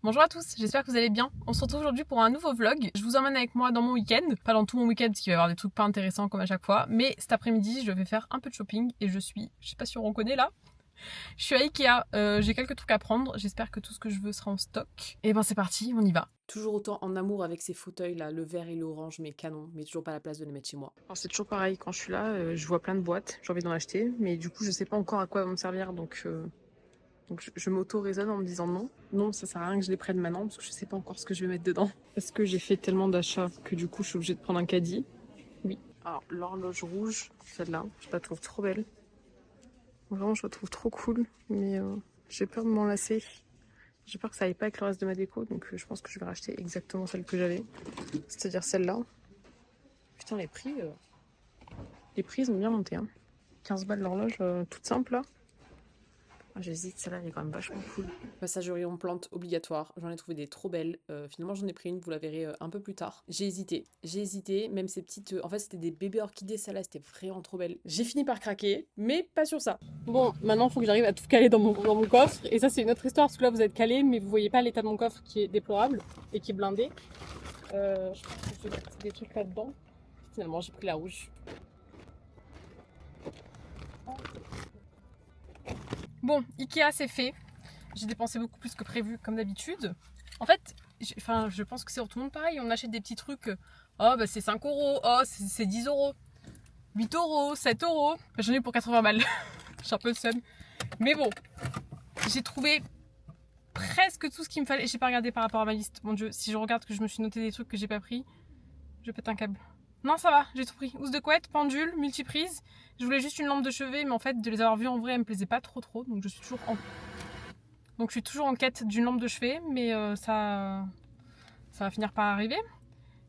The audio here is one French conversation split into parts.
Bonjour à tous, j'espère que vous allez bien. On se retrouve aujourd'hui pour un nouveau vlog. Je vous emmène avec moi dans mon week-end. Pas dans tout mon week-end parce qu'il va y avoir des trucs pas intéressants comme à chaque fois. Mais cet après-midi, je vais faire un peu de shopping et je sais pas si on reconnaît là. Je suis à Ikea, j'ai quelques trucs à prendre. J'espère que tout ce que je veux sera en stock. Et ben c'est parti, on y va. Toujours autant en amour avec ces fauteuils là, le vert et l'orange, mais canon, mais toujours pas la place de les mettre chez moi. Alors c'est toujours pareil, quand je suis là, je vois plein de boîtes, j'ai envie d'en acheter. Mais du coup, je sais pas encore à quoi elles vont me servir donc je m'auto-raisonne en me disant non. Non, ça sert à rien que je les prenne maintenant parce que je sais pas encore ce que je vais mettre dedans. Parce que j'ai fait tellement d'achats que du coup je suis obligée de prendre un caddie. Oui. Alors l'horloge rouge, celle-là, je la trouve trop belle. Vraiment, je la trouve trop cool. Mais j'ai peur de m'en lasser. J'ai peur que ça aille pas avec le reste de ma déco. Donc je pense que je vais racheter exactement celle que j'avais. C'est-à-dire celle-là. Putain, les prix ils ont bien monté. Hein. 15 balles l'horloge, toute simple là. Ah, j'hésite, celle-là elle est quand même vachement cool. Passagerie en plante obligatoire, j'en ai trouvé des trop belles. Finalement j'en ai pris une, vous la verrez un peu plus tard. J'ai hésité, même ces petites... en fait c'était des bébés orchidées, celle-là c'était vraiment trop belle. J'ai fini par craquer, mais pas sur ça. Bon, maintenant il faut que j'arrive à tout caler dans mon coffre. Et ça c'est une autre histoire parce que là vous êtes calé, mais vous voyez pas l'état de mon coffre qui est déplorable et qui est blindé. Je pense que je vais mettre des trucs là-dedans. Finalement j'ai pris la rouge. Bon, Ikea c'est fait. J'ai dépensé beaucoup plus que prévu comme d'habitude. En fait, je pense que c'est pour tout le monde pareil. On achète des petits trucs. Oh bah c'est 5 euros, oh c'est 10 euros, 8 euros, 7 euros. Bah, j'en ai pour 80 balles. J'ai un peu le seum. Mais bon, j'ai trouvé presque tout ce qu'il me fallait. J'ai pas regardé par rapport à ma liste. Mon dieu, si je regarde que je me suis noté des trucs que j'ai pas pris, je pète un câble. Non, ça va, j'ai tout pris. Housse de couette, pendule, multiprise. Je voulais juste une lampe de chevet, mais en fait, de les avoir vues en vrai, elles me plaisaient pas trop. Donc je suis toujours en quête d'une lampe de chevet, mais ça va finir par arriver.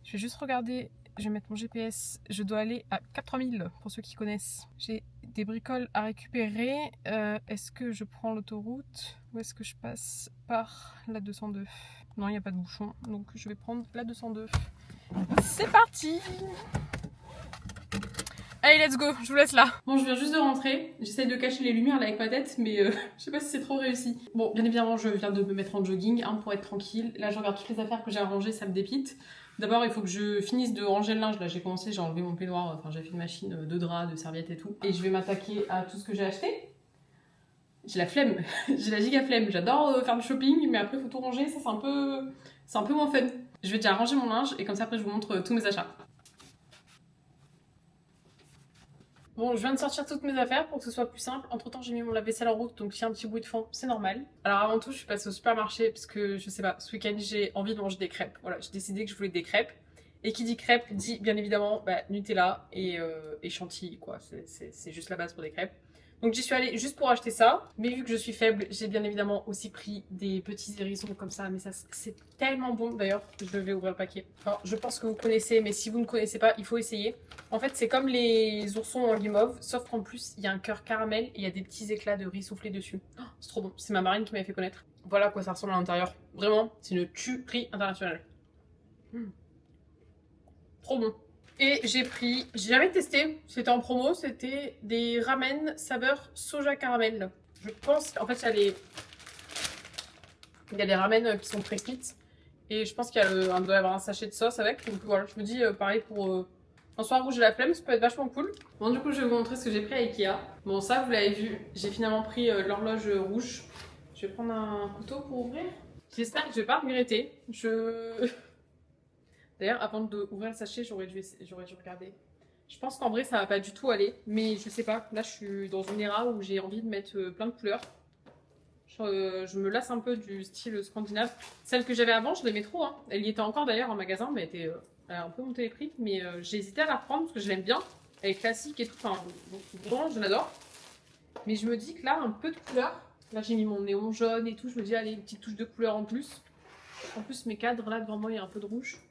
Je vais juste regarder, je vais mettre mon GPS. Je dois aller à Cap 3000 pour ceux qui connaissent. J'ai des bricoles à récupérer. Est-ce que je prends l'autoroute ou est-ce que je passe par la 202? Non, il n'y a pas de bouchon, donc je vais prendre la 202. C'est parti! Allez, let's go, je vous laisse là. Bon, je viens juste de rentrer. J'essaye de cacher les lumières là avec ma tête, mais je sais pas si c'est trop réussi. Bon, bien évidemment, je viens de me mettre en jogging pour être tranquille. Là, je regarde toutes les affaires que j'ai à ranger, ça me dépite. D'abord, il faut que je finisse de ranger le linge. Là, j'ai commencé, j'ai enlevé mon peignoir. Enfin, j'ai fait une machine de draps, de serviettes et tout. Et je vais m'attaquer à tout ce que j'ai acheté. J'ai la flemme, j'ai la giga flemme. J'adore faire du shopping, mais après, il faut tout ranger. Ça, c'est un peu moins fun. Je vais déjà ranger mon linge et comme ça, après, je vous montre tous mes achats. Bon, je viens de sortir toutes mes affaires pour que ce soit plus simple. Entre temps, j'ai mis mon lave-vaisselle en route, donc s'il y a un petit bruit de fond, c'est normal. Alors avant tout, je suis passée au supermarché parce que je sais pas, ce week-end j'ai envie de manger des crêpes. Voilà, j'ai décidé que je voulais des crêpes. Et qui dit crêpes dit bien évidemment Nutella et chantilly, quoi. C'est juste la base pour des crêpes. Donc j'y suis allée juste pour acheter ça. Mais vu que je suis faible, j'ai bien évidemment aussi pris des petits hérissons comme ça. Mais ça, c'est tellement bon. D'ailleurs, je vais ouvrir le paquet. Alors, je pense que vous connaissez, mais si vous ne connaissez pas, il faut essayer. En fait, c'est comme les oursons en guimauve, sauf qu'en plus, il y a un cœur caramel et il y a des petits éclats de riz soufflé dessus. Oh, c'est trop bon. C'est ma marraine qui m'avait fait connaître. Voilà à quoi ça ressemble à l'intérieur. Vraiment, c'est une tuerie internationale. Mmh. Trop bon. Et j'ai jamais testé, c'était en promo, c'était des ramen saveur soja caramel. Je pense, en fait, il y a des ramen qui sont très cuites. Et je pense qu'il y a on doit y avoir un sachet de sauce avec. Donc voilà, je me dis, pareil pour un soir où j'ai la flemme, ça peut être vachement cool. Bon, du coup, je vais vous montrer ce que j'ai pris à Ikea. Bon, ça, vous l'avez vu, j'ai finalement pris l'horloge rouge. Je vais prendre un couteau pour ouvrir. J'espère que je vais pas regretter. D'ailleurs, avant d'ouvrir le sachet, j'aurais dû regarder. Je pense qu'en vrai, ça va pas du tout aller. Mais je sais pas, là, je suis dans une era où j'ai envie de mettre plein de couleurs. Je me lasse un peu du style scandinave. Celle que j'avais avant, je l'aimais trop. Hein. Elle y était encore d'ailleurs en magasin, mais elle a un peu monté les prix. Mais j'ai hésité à la reprendre parce que je l'aime bien. Elle est classique et tout. Enfin, vraiment, je l'adore. Mais je me dis que là, un peu de couleur. Là, j'ai mis mon néon jaune et tout. Je me dis, allez, une petite touche de couleur en plus. En plus, mes cadres, là, devant moi, il y a un peu de rouge.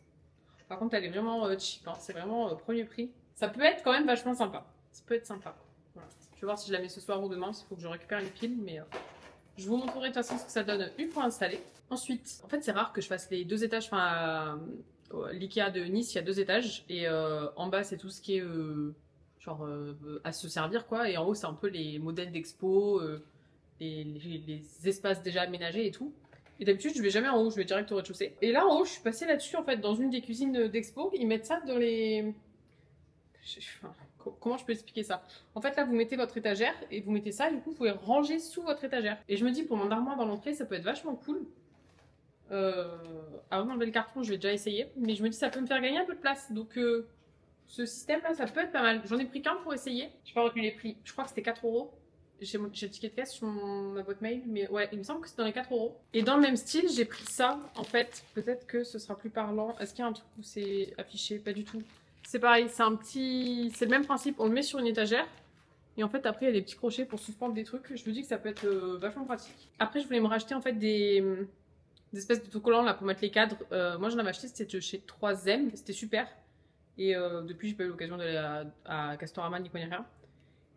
Par contre, elle est vraiment cheap. Hein. C'est vraiment premier prix. Ça peut être quand même vachement sympa. Ça peut être sympa. Voilà. Je vais voir si je la mets ce soir ou demain. Il faut que je récupère les piles. Mais je vous montrerai de toute façon ce que ça donne une fois installé. Ensuite, en fait, c'est rare que je fasse les deux étages. Enfin, l'IKEA de Nice, il y a deux étages. Et en bas, c'est tout ce qui est à se servir, quoi. Et en haut, c'est un peu les modèles d'expo, les espaces déjà aménagés et tout. Et d'habitude, je vais jamais en haut, je vais direct au rez-de-chaussée. Et là, en haut, je suis passée là-dessus, en fait, dans une des cuisines d'expo. Ils mettent ça dans les... Enfin, comment je peux expliquer ça? En fait, là, vous mettez votre étagère et vous mettez ça, et du coup, vous pouvez ranger sous votre étagère. Et je me dis, pour mon armoire dans l'entrée, ça peut être vachement cool. Avant d'enlever le carton, je vais déjà essayer. Mais je me dis, ça peut me faire gagner un peu de place. Donc, ce système-là, ça peut être pas mal. J'en ai pris qu'un pour essayer. Je n'ai pas retenu les prix. Je crois que c'était 4 euros. J'ai le ticket de caisse sur ma boîte mail, mais ouais, il me semble que c'est dans les 4 euros. Et dans le même style, j'ai pris ça, en fait. Peut-être que ce sera plus parlant. Est-ce qu'il y a un truc où c'est affiché? Pas du tout. C'est pareil, c'est un petit... C'est le même principe, on le met sur une étagère. Et en fait, après, il y a des petits crochets pour suspendre des trucs. Je me dis que ça peut être vachement pratique. Après, je voulais me racheter, en fait, des espèces d'autocollants, là, pour mettre les cadres. Moi, j'en avais acheté, c'était chez 3M. C'était super. Et depuis, j'ai pas eu l'occasion d'aller à Castorama ni quoi ni rien.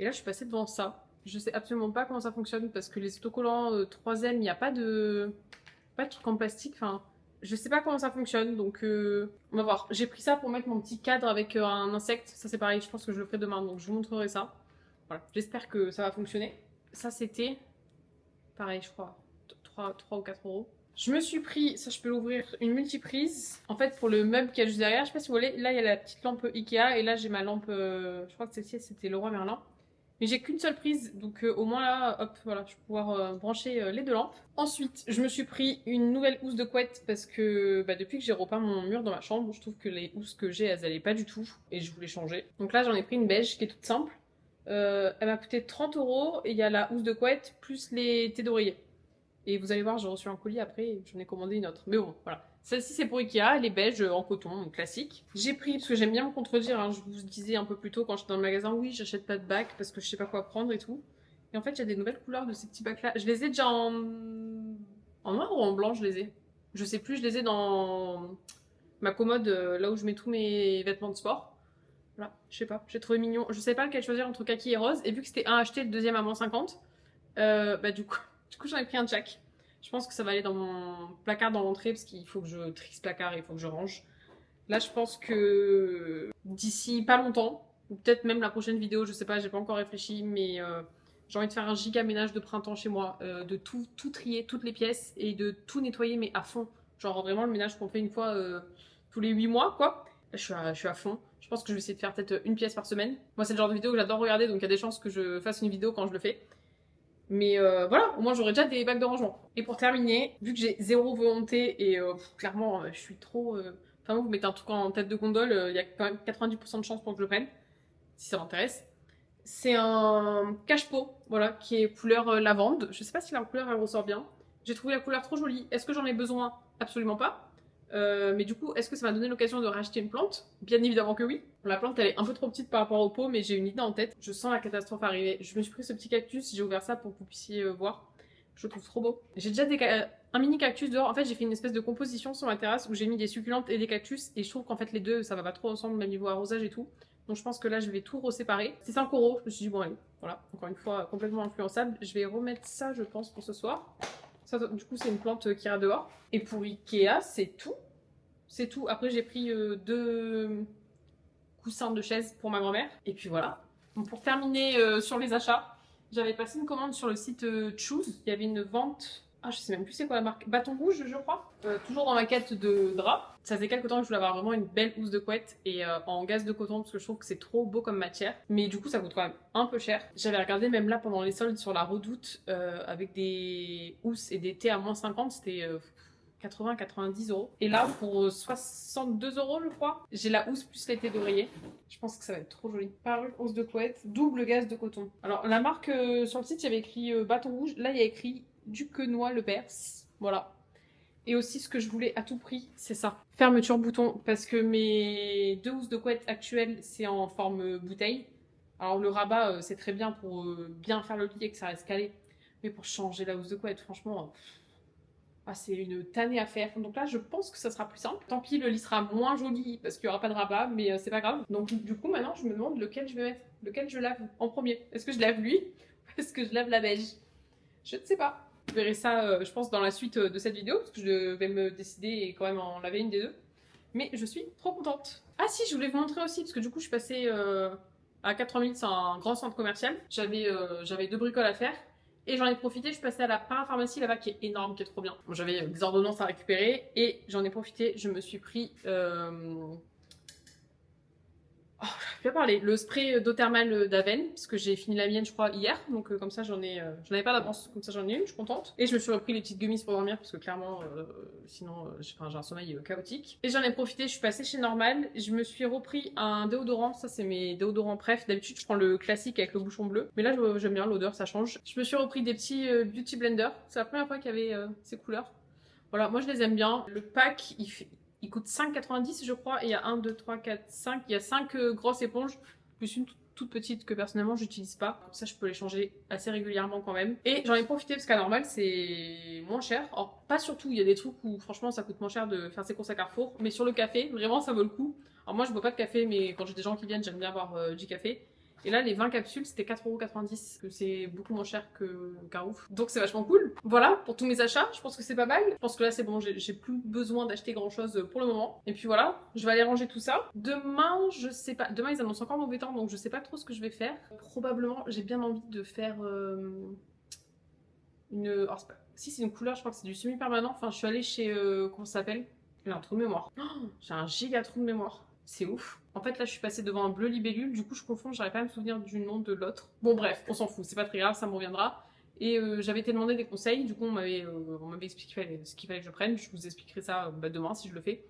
Et là, je suis passée devant ça. Je sais absolument pas comment ça fonctionne parce que les autocollants 3M, il n'y a pas de truc en plastique. Enfin, je sais pas comment ça fonctionne. Donc, on va voir. J'ai pris ça pour mettre mon petit cadre avec un insecte. Ça, c'est pareil. Je pense que je le ferai demain. Donc, je vous montrerai ça. Voilà. J'espère que ça va fonctionner. Ça, c'était pareil, je crois. 3 ou 4 euros. Je me suis pris, ça je peux l'ouvrir, une multiprise. En fait, pour le meuble qu'il y a juste derrière, je sais pas si vous voyez, là il y a la petite lampe Ikea et là j'ai ma lampe, je crois que celle-ci c'était Leroy Merlin. Mais j'ai qu'une seule prise, donc au moins là, hop, voilà, je vais pouvoir brancher les deux lampes. Ensuite, je me suis pris une nouvelle housse de couette parce que depuis que j'ai repeint mon mur dans ma chambre, je trouve que les housses que j'ai, elles allaient pas du tout et je voulais changer. Donc là, j'en ai pris une beige qui est toute simple. Elle m'a coûté 30 euros et il y a la housse de couette plus les thés d'oreiller. Et vous allez voir, j'ai reçu un colis après et j'en ai commandé une autre. Mais bon, voilà. Celle-ci, c'est pour Ikea, elle est beige en coton, classique. J'ai pris, parce que j'aime bien me contredire, hein, je vous disais un peu plus tôt quand j'étais dans le magasin, oui, j'achète pas de bac parce que je sais pas quoi prendre et tout. Et en fait, il y a des nouvelles couleurs de ces petits bacs-là. Je les ai déjà en noir ou en blanc, je les ai. Je sais plus, je les ai dans ma commode, là où je mets tous mes vêtements de sport. Voilà, je sais pas, j'ai trouvé mignon. Je sais pas lequel choisir entre kaki et rose. Et vu que c'était un acheté, le deuxième à moins 50, du coup, j'en ai pris un de chaque. Je pense que ça va aller dans mon placard dans l'entrée parce qu'il faut que je trie ce placard et il faut que je range. Là, je pense que d'ici pas longtemps, ou peut-être même la prochaine vidéo, je sais pas, j'ai pas encore réfléchi, mais j'ai envie de faire un giga ménage de printemps chez moi, de tout trier, toutes les pièces et de tout nettoyer, mais à fond. Genre vraiment le ménage qu'on fait une fois tous les 8 mois, quoi. Là, je suis à fond. Je pense que je vais essayer de faire peut-être une pièce par semaine. Moi, c'est le genre de vidéo que j'adore regarder, donc il y a des chances que je fasse une vidéo quand je le fais. Mais voilà, au moins j'aurai déjà des bacs de rangement. Et pour terminer, vu que j'ai zéro volonté et clairement je suis trop... Enfin, vous mettez un truc en tête de gondole, il y a quand même 90% de chances pour que je le prenne, si ça m'intéresse. C'est un cache-pot, voilà, qui est couleur lavande. Je sais pas si la couleur elle ressort bien. J'ai trouvé la couleur trop jolie. Est-ce que j'en ai besoin? Absolument pas. Mais du coup, est-ce que ça m'a donné l'occasion de racheter une plante? Bien évidemment que oui. La plante, elle est un peu trop petite par rapport au pot, mais j'ai une idée en tête. Je sens la catastrophe arriver. Je me suis pris ce petit cactus, j'ai ouvert ça pour que vous puissiez voir. Je le trouve trop beau. J'ai déjà un mini cactus dehors. En fait, j'ai fait une espèce de composition sur ma terrasse où j'ai mis des succulentes et des cactus. Et je trouve qu'en fait, les deux, ça va pas trop ensemble, même niveau arrosage et tout. Donc je pense que là, je vais tout reséparer. C'est 5 euros. Je me suis dit, bon, allez, voilà. Encore une fois, complètement influençable. Je vais remettre ça, je pense, pour ce soir. Ça, du coup, c'est une plante qui ira dehors. Et pour Ikea, c'est tout. C'est tout. Après, j'ai pris 2 coussins de chaise pour ma grand-mère. Et puis voilà. Donc, pour terminer sur les achats, j'avais passé une commande sur le site Choose. Il y avait une vente. Ah, je sais même plus c'est quoi la marque. Bâton rouge, je crois. Toujours dans ma quête de drap. Ça faisait quelques temps que je voulais avoir vraiment une belle housse de couette et en gaze de coton parce que je trouve que c'est trop beau comme matière. Mais du coup, ça coûte quand même un peu cher. J'avais regardé même là pendant les soldes sur la Redoute avec des housses et des thés à moins 50. C'était 80-90 euros. Et là, pour 62 euros, je crois, j'ai la housse plus l'été d'oreiller. Je pense que ça va être trop joli. Parure, housse de couette, double gaze de coton. Alors, la marque sur le site, il y avait écrit bâton rouge. Là, il y a écrit Duquesnoy Le Perse. Voilà. Et aussi, ce que je voulais à tout prix, c'est ça. Fermeture bouton, parce que mes 2 housses de couette actuelles, c'est en forme bouteille. Alors, le rabat, c'est très bien pour bien faire le lit et que ça reste calé. Mais pour changer la housse de couette, franchement... c'est une tannée à faire. Donc là, je pense que ça sera plus simple. Tant pis, le lit sera moins joli parce qu'il n'y aura pas de rabat, mais c'est pas grave. Donc du coup, maintenant, je me demande lequel je vais mettre. Lequel je lave en premier. Est-ce que je lave lui ou est-ce que je lave la beige? Je ne sais pas. Vous verrez ça, je pense, dans la suite de cette vidéo parce que je vais me décider et quand même en laver une des deux. Mais je suis trop contente. Ah si, je voulais vous montrer aussi parce que du coup, je suis passée à 80 000, c'est un grand centre commercial. J'avais 2 bricoles à faire. Et j'en ai profité, je suis passée à la parapharmacie là-bas qui est énorme, qui est trop bien. Bon, j'avais des ordonnances à récupérer et j'en ai profité, je me suis pris... Oh, je vais parler. Le spray d'eau thermale d'Aven, parce que j'ai fini la mienne, je crois, hier. Donc, comme ça, j'en avais pas d'avance. Comme ça, j'en ai une, je suis contente. Et je me suis repris les petites gummies pour dormir, parce que clairement, sinon, j'ai un sommeil chaotique. Et j'en ai profité, je suis passée chez Normal. Je me suis repris un déodorant. Ça, c'est mes déodorants préf. D'habitude, je prends le classique avec le bouchon bleu. Mais là, j'aime bien l'odeur, ça change. Je me suis repris des petits Beauty Blender. C'est la première fois qu'il y avait ces couleurs. Voilà, moi, je les aime bien. Le pack, il coûte 5,90 je crois, et il y a 1, 2, 3, 4, 5. Il y a 5 grosses éponges, plus une toute petite que personnellement j'utilise pas. Comme ça je peux les changer assez régulièrement quand même. Et j'en ai profité parce qu'à Normal c'est moins cher. Alors pas surtout, il y a des trucs où franchement ça coûte moins cher de faire ses courses à Carrefour. Mais sur le café, vraiment ça vaut le coup. Alors moi je bois pas de café, mais quand j'ai des gens qui viennent j'aime bien avoir du café. Et là, les 20 capsules, c'était 4,90 €, que c'est beaucoup moins cher que Carouf. Donc c'est vachement cool. Voilà, pour tous mes achats, je pense que c'est pas mal. Je pense que là, c'est bon, j'ai plus besoin d'acheter grand chose pour le moment. Et puis voilà, je vais aller ranger tout ça. Demain, je sais pas. Demain, ils annoncent encore mauvais temps, donc je sais pas trop ce que je vais faire. Probablement, j'ai bien envie de faire une... Alors, si c'est une couleur, je crois que c'est du semi-permanent. Enfin, je suis allée chez... comment ça s'appelle? J'ai un trou de mémoire. Oh, j'ai un giga trou de mémoire. C'est ouf. En fait, là, je suis passée devant un bleu libellule. Du coup, je confonds, j'arrive pas à me souvenir du nom de l'autre. Bon, bref, on s'en fout. C'est pas très grave, ça me reviendra. Et j'avais été demandé des conseils. Du coup, on m'avait expliqué ce qu'il fallait que je prenne. Je vous expliquerai ça demain si je le fais.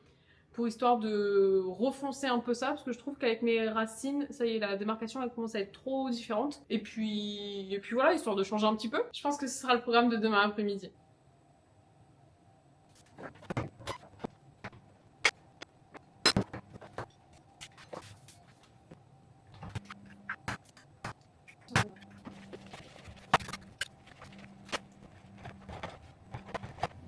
Pour histoire de refoncer un peu ça. Parce que je trouve qu'avec mes racines, ça y est, la démarcation, elle commence à être trop différente. Et puis voilà, histoire de changer un petit peu. Je pense que ce sera le programme de demain après-midi.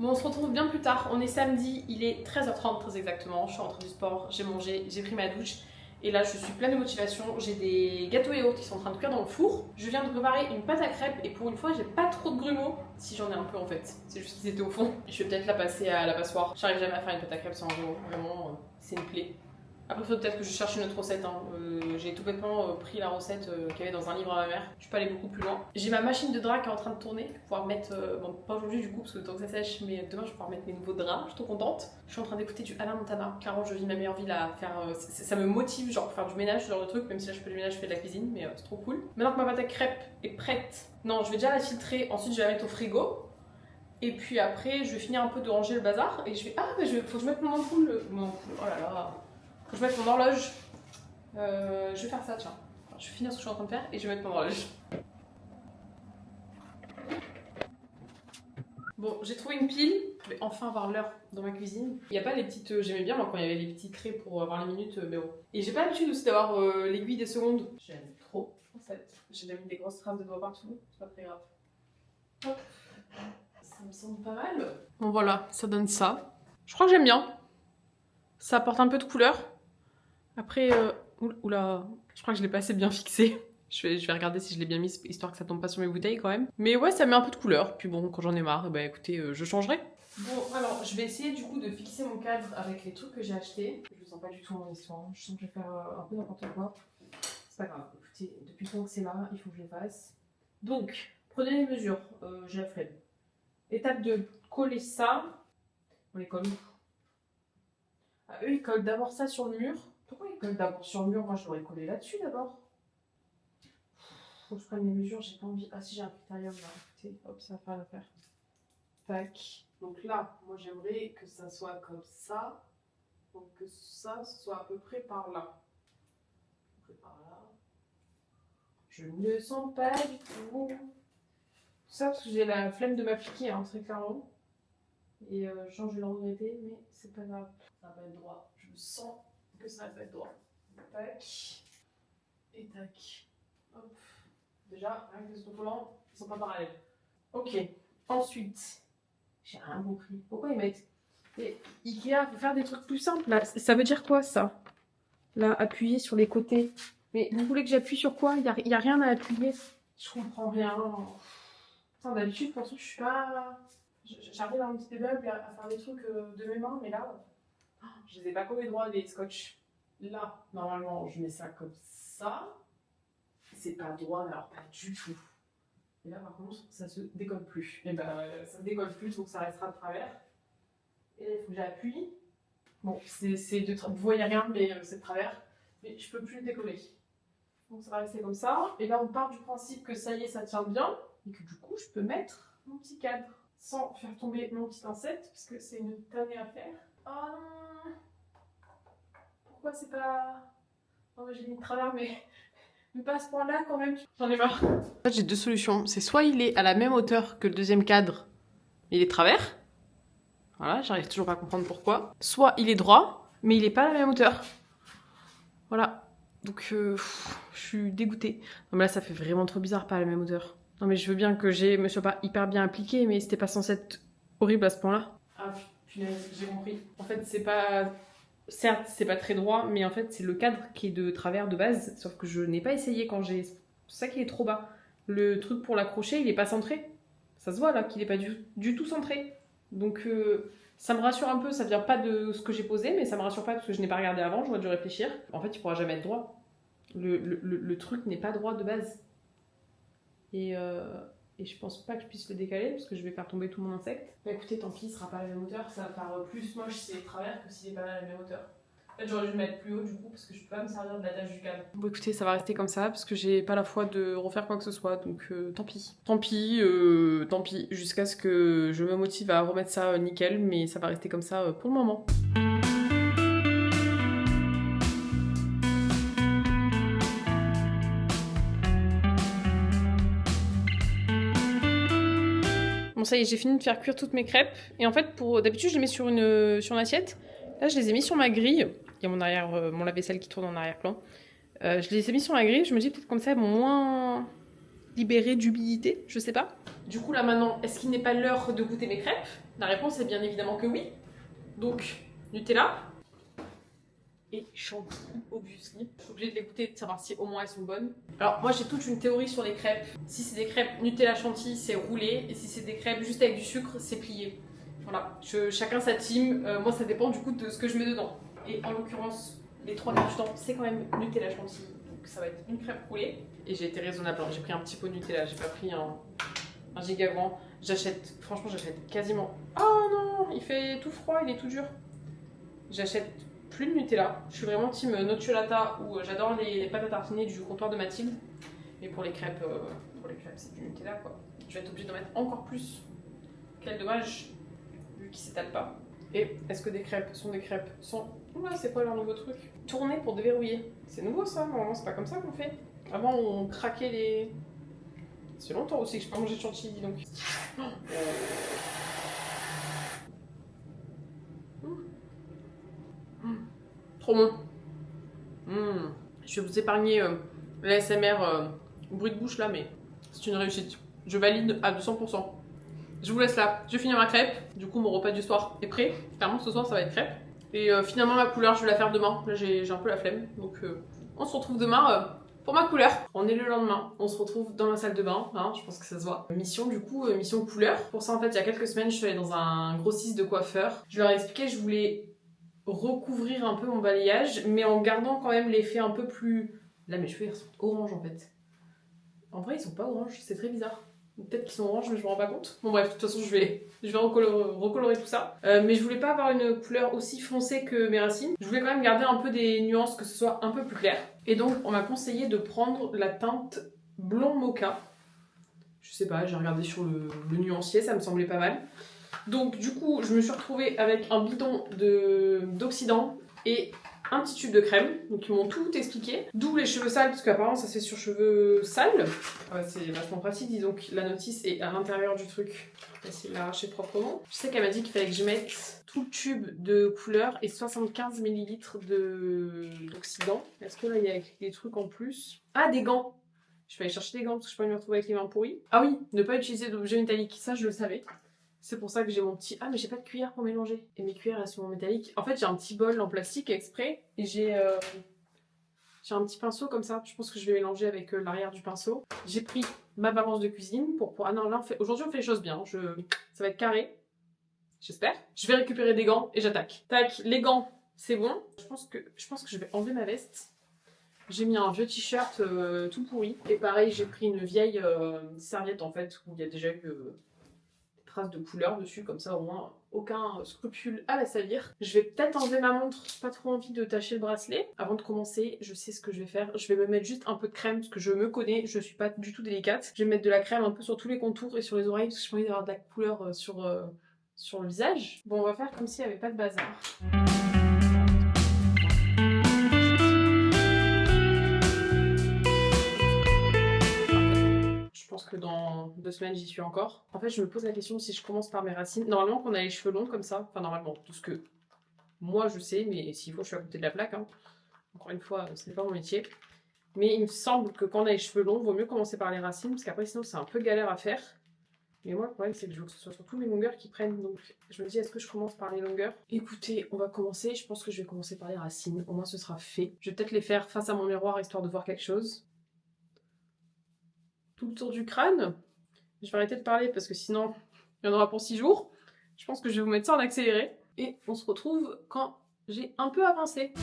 Bon, on se retrouve bien plus tard. On est samedi, il est 13h30 très exactement. Je suis rentrée du sport, j'ai mangé, j'ai pris ma douche. Et là, je suis pleine de motivation. J'ai des gâteaux et autres qui sont en train de cuire dans le four. Je viens de préparer une pâte à crêpes et pour une fois, j'ai pas trop de grumeaux. Si j'en ai un peu en fait, c'est juste qu'ils étaient au fond. Je vais peut-être la passer à la passoire. J'arrive jamais à faire une pâte à crêpes sans grumeaux. Vraiment, c'est une plaie. Après, il faut peut-être que je cherche une autre recette. Hein. J'ai tout bêtement pris la recette qu'il y avait dans un livre à ma mère. Je peux aller beaucoup plus loin. J'ai ma machine de drap qui est en train de tourner. Je vais pouvoir mettre. Bon, pas aujourd'hui du coup, parce que le temps que ça sèche, mais demain je vais pouvoir mettre mes nouveaux draps. Je suis trop contente. Je suis en train d'écouter du Hannah Montana. Clairement, je vis ma meilleure vie à faire. Ça me motive, genre, pour faire du ménage, ce genre de truc. Même si là je fais du ménage, je fais de la cuisine, mais c'est trop cool. Maintenant que ma pâte à crêpes est prête, non, je vais déjà la filtrer. Ensuite, je vais la mettre au frigo. Et puis après, je vais finir un peu de ranger le bazar. Et je vais. Ah, mais faut que je mette mon ampoule. Mon ampoule, oh là là. Faut que je mette mon horloge. Je vais faire ça, tiens. Alors, je vais finir ce que je suis en train de faire et je vais mettre mon horloge. Bon, j'ai trouvé une pile. Je vais enfin avoir l'heure dans ma cuisine. Il n'y a pas les petites... J'aimais bien moi quand il y avait les petits traits pour avoir les minutes, mais bon. Et j'ai pas l'habitude aussi d'avoir l'aiguille des secondes. J'aime trop, en fait. J'ai déjà mis des grosses traces de doigts partout. C'est pas très grave. Hop. Ça me semble pas mal. Bon voilà, ça donne ça. Je crois que j'aime bien. Ça apporte un peu de couleur. Après... Oula, je crois que je l'ai pas assez bien fixé. Je vais regarder si je l'ai bien mis, histoire que ça tombe pas sur mes bouteilles quand même. Mais ouais, ça met un peu de couleur. Puis bon, quand j'en ai marre, bah écoutez, je changerai. Bon, alors, je vais essayer du coup de fixer mon cadre avec les trucs que j'ai achetés. Je sens pas du tout mon histoire. Je sens que je vais faire un peu n'importe quoi. C'est pas grave. Écoutez, depuis le temps que c'est là, il faut que je les fasse. Donc, prenez les mesures. J'ai la flemme. Étape 2, coller ça. On les colle où? Ah, eux, ils collent d'abord ça sur le mur. Pourquoi ils collent d'abord sur le mur? Moi, je l'aurais collé là-dessus d'abord. Faut que je prenne les mesures, j'ai pas envie. Ah, si j'ai un critérium là, écoutez, hop, ça va faire l'affaire. Tac. Donc là, moi, j'aimerais que ça soit comme ça. Donc que ça soit à peu près par là. À peu près par là. Je ne sens pas du tout. Tout ça parce que j'ai la flemme de m'appliquer, hein, très clairement. Et je vais le regretter, mais c'est pas grave. Ça va être droit. Je sens que ça va être droit. Tac. Et tac. Hop. Déjà, avec les autocollants, ils sont pas parallèles. Ok. Ensuite, j'ai rien compris. Pourquoi ils mettent... Et Ikea, faut faire des trucs plus simples. Là, ça veut dire quoi, ça? Là, appuyer sur les côtés. Mais vous voulez que j'appuie sur quoi? Il y a rien à appuyer. Je comprends rien. D'habitude, pour ça, je suis pas... J'arrive à un petit débug à faire des trucs de mes mains, mais là, je les ai pas collés droit, les scotch. Là, normalement, je mets ça comme ça. C'est pas droit, mais alors pas du tout. Et là par contre ça se décolle plus. Et ben ça se décolle plus donc ça restera de travers. Et là il faut que j'appuie. Bon vous voyez rien mais c'est de travers. Mais je peux plus le décoller. Donc ça va rester comme ça. Et là on part du principe que ça y est ça tient bien. Et que du coup je peux mettre mon petit cadre. Sans faire tomber mon petit insecte parce que c'est une tannée à faire. Oh non. Pourquoi c'est pas... Non mais j'ai mis de travers mais pas à ce point-là quand même. J'en ai marre. En fait j'ai deux solutions. C'est soit il est à la même hauteur que le deuxième cadre, mais il est de travers. Voilà, j'arrive toujours pas à comprendre pourquoi. Soit il est droit, mais il est pas à la même hauteur. Voilà. Donc je suis dégoûtée. Non mais là ça fait vraiment trop bizarre, pas à la même hauteur. Non mais je veux bien que je me sois pas hyper bien appliquée, mais c'était pas censé être horrible à ce point-là. Ah punaise, j'ai compris. En fait c'est pas... Certes, c'est pas très droit, mais en fait, c'est le cadre qui est de travers de base. Sauf que je n'ai pas essayé quand j'ai... C'est ça qui est trop bas. Le truc pour l'accrocher, il est pas centré. Ça se voit là qu'il est pas du tout centré. Donc ça me rassure un peu. Ça vient pas de ce que j'ai posé, mais ça me rassure pas parce que je n'ai pas regardé avant. J'aurais dû réfléchir. En fait, il pourra jamais être droit. Le truc n'est pas droit de base. Et je pense pas que je puisse le décaler parce que je vais faire tomber tout mon insecte. Mais écoutez, tant pis, il sera pas à la même hauteur. Ça va faire plus moche si c'est de travers que s'il est pas à la même hauteur. En fait, j'aurais dû le mettre plus haut du coup parce que je peux pas me servir de la tâche du cadre. Bon, écoutez, ça va rester comme ça parce que j'ai pas la foi de refaire quoi que ce soit. Donc tant pis. Tant pis, tant pis. Jusqu'à ce que je me motive à remettre ça nickel. Mais ça va rester comme ça pour le moment. Bon ça y est, j'ai fini de faire cuire toutes mes crêpes. Et en fait, d'habitude, je les mets sur une assiette. Là, je les ai mis sur ma grille. Il y a mon lave-vaisselle qui tourne en arrière-plan. Je les ai mis sur ma grille. Je me dis peut-être comme ça, elles vont moins libérer d'humidité. Je sais pas. Du coup, là maintenant, est-ce qu'il n'est pas l'heure de goûter mes crêpes? La réponse est bien évidemment que oui. Donc, Nutella et chantilly, obviously. Je suis obligée de les goûter, de savoir si au moins elles sont bonnes. Alors moi j'ai toute une théorie sur les crêpes. Si c'est des crêpes Nutella chantilly, c'est roulé. Et si c'est des crêpes juste avec du sucre, c'est plié. Voilà, chacun sa team. Moi ça dépend du coup de ce que je mets dedans. Et en l'occurrence, les 3 quarts du temps, c'est quand même Nutella chantilly. Donc ça va être une crêpe roulée. Et j'ai été raisonnable, j'ai pris un petit pot de Nutella, j'ai pas pris un giga grand. Franchement j'achète quasiment... Oh non, il fait tout froid, il est tout dur. J'achète plus de Nutella. Je suis vraiment team nocciolata où j'adore les pâtes à tartiner du comptoir de Mathilde. Mais pour les crêpes c'est du Nutella quoi. Je vais être obligée d'en mettre encore plus. Quel dommage, vu qu'ils s'étalent pas. Et est-ce que des crêpes sont des crêpes sans... Ouais, c'est quoi leur nouveau truc? Tourner pour déverrouiller. C'est nouveau ça, normalement c'est pas comme ça qu'on fait. Avant on craquait les... C'est longtemps aussi que je peux pas manger de chantilly donc. Trop bon. Je vais vous épargner l'ASMR bruit de bouche là, mais c'est une réussite. Je valide à 200%. Je vous laisse là. Je vais finir ma crêpe. Du coup, mon repas du soir est prêt. Clairement, ce soir, ça va être crêpe. Et finalement, ma couleur, je vais la faire demain. Là, j'ai un peu la flemme. Donc, on se retrouve demain pour ma couleur. On est le lendemain. On se retrouve dans la salle de bain. Hein, je pense que ça se voit. Mission, du coup, mission couleur. Pour ça, en fait, il y a quelques semaines, je suis allée dans un grossiste de coiffeur. Je leur ai expliqué que je voulais recouvrir un peu mon balayage, mais en gardant quand même l'effet un peu plus... Là, mes cheveux, ils sont orange, en fait. En vrai, ils sont pas orange. C'est très bizarre. Peut-être qu'ils sont orange, mais je me rends pas compte. Bon bref, de toute façon, je vais recolorer tout ça. Mais je voulais pas avoir une couleur aussi foncée que mes racines. Je voulais quand même garder un peu des nuances, que ce soit un peu plus clair. Et donc, on m'a conseillé de prendre la teinte blond mocha. Je sais pas, j'ai regardé sur le nuancier, ça me semblait pas mal. Donc du coup, je me suis retrouvée avec un bidon d'oxydant et un petit tube de crème. Donc ils m'ont tout expliqué. D'où les cheveux sales, parce qu'apparemment ça c'est sur cheveux sales. C'est vachement pratique, dis donc la notice est à l'intérieur du truc. On va essayer de l'arracher proprement. Je sais qu'elle m'a dit qu'il fallait que je mette tout le tube de couleur et 75 ml d'oxydant. Est-ce que là il y a des trucs en plus? Ah, des gants! Je vais aller chercher des gants parce que je peux pas me retrouver avec les mains pourries. Ah oui, ne pas utiliser d'objets métalliques, ça je le savais. C'est pour ça que j'ai mon petit... Ah mais j'ai pas de cuillère pour mélanger. Et mes cuillères elles sont en métallique. En fait j'ai un petit bol en plastique exprès. Et j'ai un petit pinceau comme ça. Je pense que je vais mélanger avec l'arrière du pinceau. J'ai pris ma balance de cuisine pour... Ah non là aujourd'hui on fait les choses bien. Ça va être carré. J'espère. Je vais récupérer des gants et j'attaque. Tac, les gants c'est bon. Je pense que je vais enlever ma veste. J'ai mis un vieux t-shirt tout pourri. Et pareil, j'ai pris une vieille serviette en fait, où il y a déjà eu des traces de couleur dessus, comme ça au moins aucun scrupule à la salir. Je vais peut-être enlever ma montre, pas trop envie de tacher le bracelet. Avant de commencer, je sais ce que je vais faire. Je vais me mettre juste un peu de crème, parce que je me connais, je suis pas du tout délicate. Je vais mettre de la crème un peu sur tous les contours et sur les oreilles, parce que j'ai envie d'avoir de la couleur sur le visage. Bon, on va faire comme s'il n'y avait pas de bazar. Je pense que dans 2 semaines, j'y suis encore. En fait, je me pose la question si je commence par mes racines. Normalement, qu'on a les cheveux longs comme ça, enfin normalement, tout ce que moi je sais, mais s'il faut, je suis à côté de la plaque. Hein. Encore une fois, ce n'est pas mon métier. Mais il me semble que quand on a les cheveux longs, il vaut mieux commencer par les racines, parce qu'après, sinon, c'est un peu galère à faire. Mais moi, le problème, c'est que je veux que ce soit surtout les longueurs qui prennent. Donc, je me dis, est-ce que je commence par les longueurs? Écoutez, on va commencer. Je pense que je vais commencer par les racines. Au moins, ce sera fait. Je vais peut-être les faire face à mon miroir, histoire de voir quelque chose. Tout le tour du crâne. Je vais arrêter de parler parce que sinon, il y en aura pour 6 jours. Je pense que je vais vous mettre ça en accéléré. Et on se retrouve quand j'ai un peu avancé.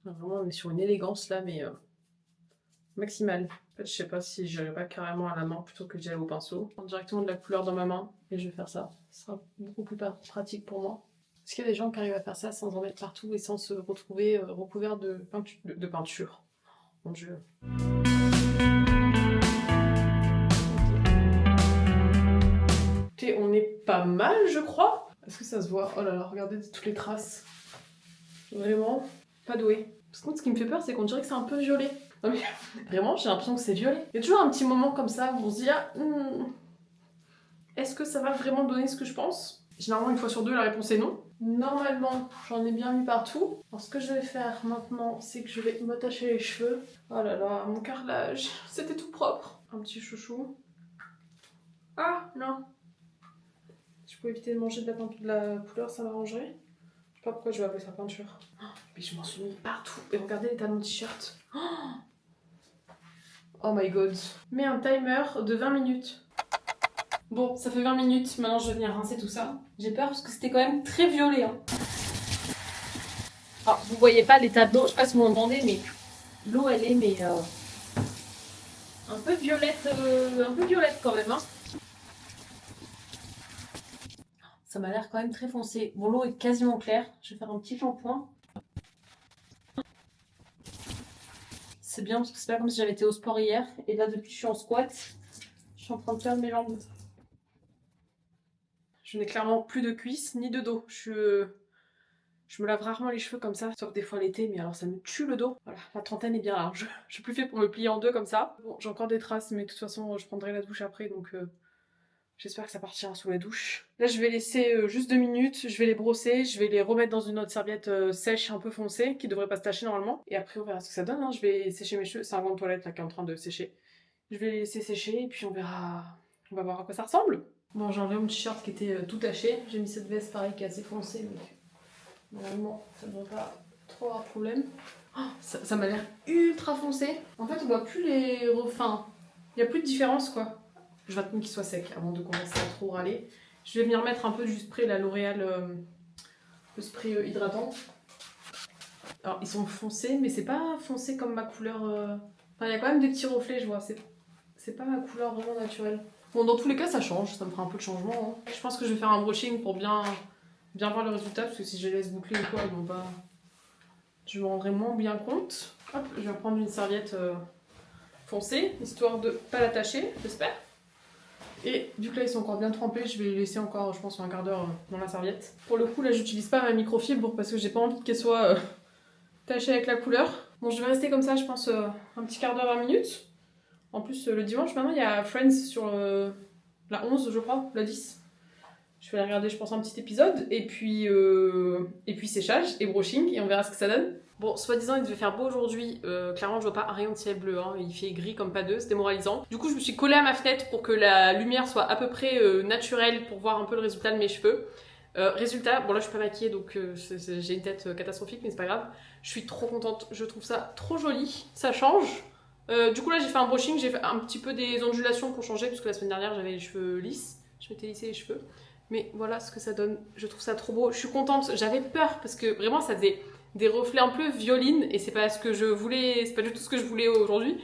Vraiment, on est sur une élégance là, mais maximale. En fait, je sais pas si j'irai pas carrément à la main plutôt que d'y aller au pinceau. Je prends directement de la couleur dans ma main et je vais faire ça. Ce sera beaucoup plus pratique pour moi. Est-ce qu'il y a des gens qui arrivent à faire ça sans en mettre partout et sans se retrouver recouverts de peinture? Mon Dieu. Écoutez, on est pas mal, je crois. Est-ce que ça se voit? Oh là là, regardez toutes les traces. Vraiment, pas doué. Parce que ce qui me fait peur, c'est qu'on dirait que c'est un peu violet. Non mais vraiment, j'ai l'impression que c'est violet. Il y a toujours un petit moment comme ça où on se dit, ah, est-ce que ça va vraiment donner ce que je pense? Généralement, une fois sur deux, la réponse est non. Normalement, j'en ai bien mis partout. Alors, ce que je vais faire maintenant, c'est que je vais m'attacher les cheveux. Oh là là, mon carrelage, c'était tout propre. Un petit chouchou. Ah, non. Si je peux éviter de manger de la couleur, ça m'arrangerait. Je sais pas pourquoi je vais appeler ça peinture. Mais je m'en suis mis partout. Et regardez les talons de t-shirt. Oh my god. Mets un timer de 20 minutes. Bon, ça fait 20 minutes, maintenant je vais venir rincer tout ça. J'ai peur parce que c'était quand même très violet. Hein. Alors, vous voyez pas l'état d'eau, je sais pas si vous m'entendez, mais l'eau elle est un peu violette quand même. Hein. Ça m'a l'air quand même très foncé. Bon, l'eau est quasiment claire. Je vais faire un petit shampoing. C'est bien parce que c'est pas comme si j'avais été au sport hier. Et là, depuis que je suis en squat, je suis en train de perdre mes jambes. Je n'ai clairement plus de cuisses ni de dos. Je me lave rarement les cheveux comme ça, sauf des fois l'été, mais alors ça me tue le dos. Voilà, la trentaine est bien large. Je suis plus fait pour me plier en deux comme ça. Bon, j'ai encore des traces, mais de toute façon, je prendrai la douche après, donc j'espère que ça partira sous la douche. Là, je vais laisser juste 2 minutes, je vais les brosser, je vais les remettre dans une autre serviette sèche un peu foncée, qui devrait pas se tacher normalement. Et après, on verra ce que ça donne. Hein. Je vais sécher mes cheveux. C'est un gant de toilette là qui est en train de sécher. Je vais les laisser sécher et puis on verra. On va voir à quoi ça ressemble. Bon, j'ai enlevé mon t-shirt qui était tout taché. J'ai mis cette veste pareil qui est assez foncée, donc normalement ça ne devrait pas trop avoir de problème. Oh, ça m'a l'air ultra foncé. En fait, on voit plus les refins. Il n'y a plus de différence quoi. Je vais attendre qu'il soit sec avant de commencer à trop râler. Je vais venir mettre un peu du spray, la L'Oréal, le spray hydratant. Alors, ils sont foncés, mais c'est pas foncé comme ma couleur. Enfin, il y a quand même des petits reflets, je vois. C'est pas ma couleur vraiment naturelle. Bon, dans tous les cas, ça change. Ça me fera un peu de changement. Hein. Je pense que je vais faire un brushing pour bien voir le résultat. Parce que si je les laisse boucler ou quoi, ils vont pas... Je me rendrai moins bien compte. Hop, je vais prendre une serviette foncée, histoire de pas l'attacher, j'espère. Et vu que là ils sont encore bien trempés, je vais les laisser encore, je pense, un quart d'heure dans la serviette. Pour le coup, là j'utilise pas ma microfibre parce que j'ai pas envie qu'elle soit tachée avec la couleur. Bon, je vais rester comme ça, je pense, un petit quart d'heure, 20 minutes. En plus, le dimanche, maintenant, il y a Friends sur la 11, je crois, la 10. Je vais regarder, je pense, un petit épisode. Et puis séchage et brushing, et on verra ce que ça donne. Bon, soi-disant, il devait faire beau aujourd'hui. Clairement, je vois pas un rayon de ciel bleu. Hein. Il fait gris comme pas deux, c'est démoralisant. Du coup, je me suis collée à ma fenêtre pour que la lumière soit à peu près naturelle pour voir un peu le résultat de mes cheveux. Résultat, bon là je suis pas maquillée donc j'ai une tête catastrophique mais c'est pas grave. Je suis trop contente, je trouve ça trop joli, ça change. Du coup là j'ai fait un brushing, j'ai fait un petit peu des ondulations pour changer parce que la semaine dernière j'avais les cheveux lisses, je m'étais lissé les cheveux. Mais voilà ce que ça donne, je trouve ça trop beau, je suis contente, j'avais peur parce que vraiment ça faisait des reflets un peu violines et c'est pas ce que je voulais, c'est pas du tout ce que je voulais aujourd'hui.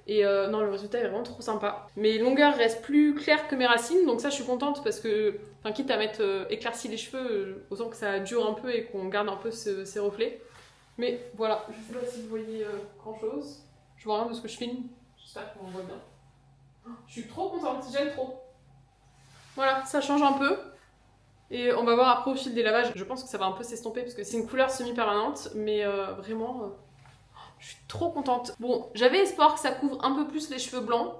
Et non, le résultat est vraiment trop sympa. Mes longueurs restent plus claires que mes racines, donc ça je suis contente parce que, enfin, quitte à mettre éclairci les cheveux, autant que ça dure un peu et qu'on garde un peu ces reflets. Mais voilà, je sais pas si vous voyez grand chose. Je vois rien de ce que je filme, j'espère qu'on voit bien. Je suis trop contente, j'aime trop. Voilà, ça change un peu. Et on va voir après au fil des lavages. Je pense que ça va un peu s'estomper parce que c'est une couleur semi-permanente, mais vraiment. Je suis trop contente. Bon, j'avais espoir que ça couvre un peu plus les cheveux blancs.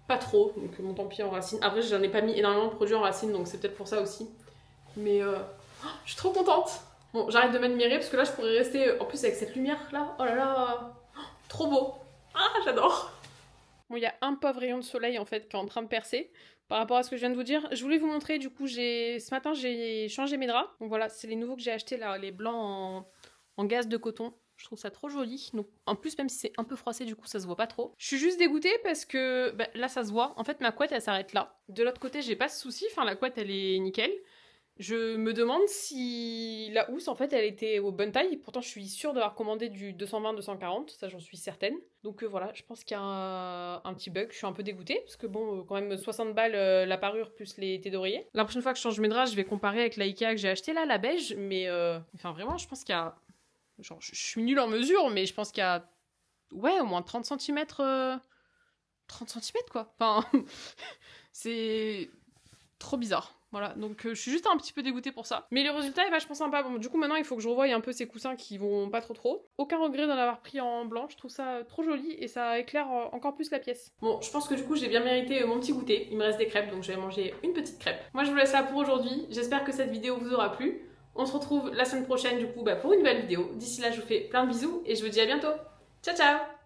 Pas trop, donc mon tant pis en racine. Après, j'en ai pas mis énormément de produits en racine, donc c'est peut-être pour ça aussi. Mais je suis trop contente. Bon, j'arrête de m'admirer parce que là, je pourrais rester... En plus, avec cette lumière là, oh là là, trop beau. Ah, j'adore. Bon, il y a un pauvre rayon de soleil en fait qui est en train de percer. Par rapport à ce que je viens de vous dire, je voulais vous montrer, du coup, ce matin, j'ai changé mes draps. Donc voilà, c'est les nouveaux que j'ai achetés là, les blancs en gaze de coton. Je trouve ça trop joli. Donc, en plus, même si c'est un peu froissé, du coup, ça se voit pas trop. Je suis juste dégoûtée parce que bah, là, ça se voit. En fait, ma couette, elle s'arrête là. De l'autre côté, j'ai pas de souci. Enfin, la couette, elle est nickel. Je me demande si la housse, en fait, elle était aux bonnes tailles. Pourtant, je suis sûre d'avoir commandé du 220-240. Ça, j'en suis certaine. Donc voilà, je pense qu'il y a un petit bug. Je suis un peu dégoûtée. Parce que bon, quand même, 60 balles la parure plus les thés d'oreiller. La prochaine fois que je change mes draps, je vais comparer avec la Ikea que j'ai acheté là, la beige. Mais enfin, vraiment, je pense qu'il y a... Genre, je suis nulle en mesure, mais je pense qu'il y a... Ouais, au moins 30 cm... 30 cm, quoi. Enfin, c'est trop bizarre. Voilà, donc je suis juste un petit peu dégoûtée pour ça. Mais le résultat est vachement sympa. Bon, du coup, maintenant, il faut que je revoie un peu ces coussins qui vont pas trop. Aucun regret d'en avoir pris en blanc. Je trouve ça trop joli et ça éclaire encore plus la pièce. Bon, je pense que du coup, j'ai bien mérité mon petit goûter. Il me reste des crêpes, donc je vais manger une petite crêpe. Moi, je vous laisse là pour aujourd'hui. J'espère que cette vidéo vous aura plu. On se retrouve la semaine prochaine, du coup, pour une nouvelle vidéo. D'ici là, je vous fais plein de bisous et je vous dis à bientôt. Ciao, ciao!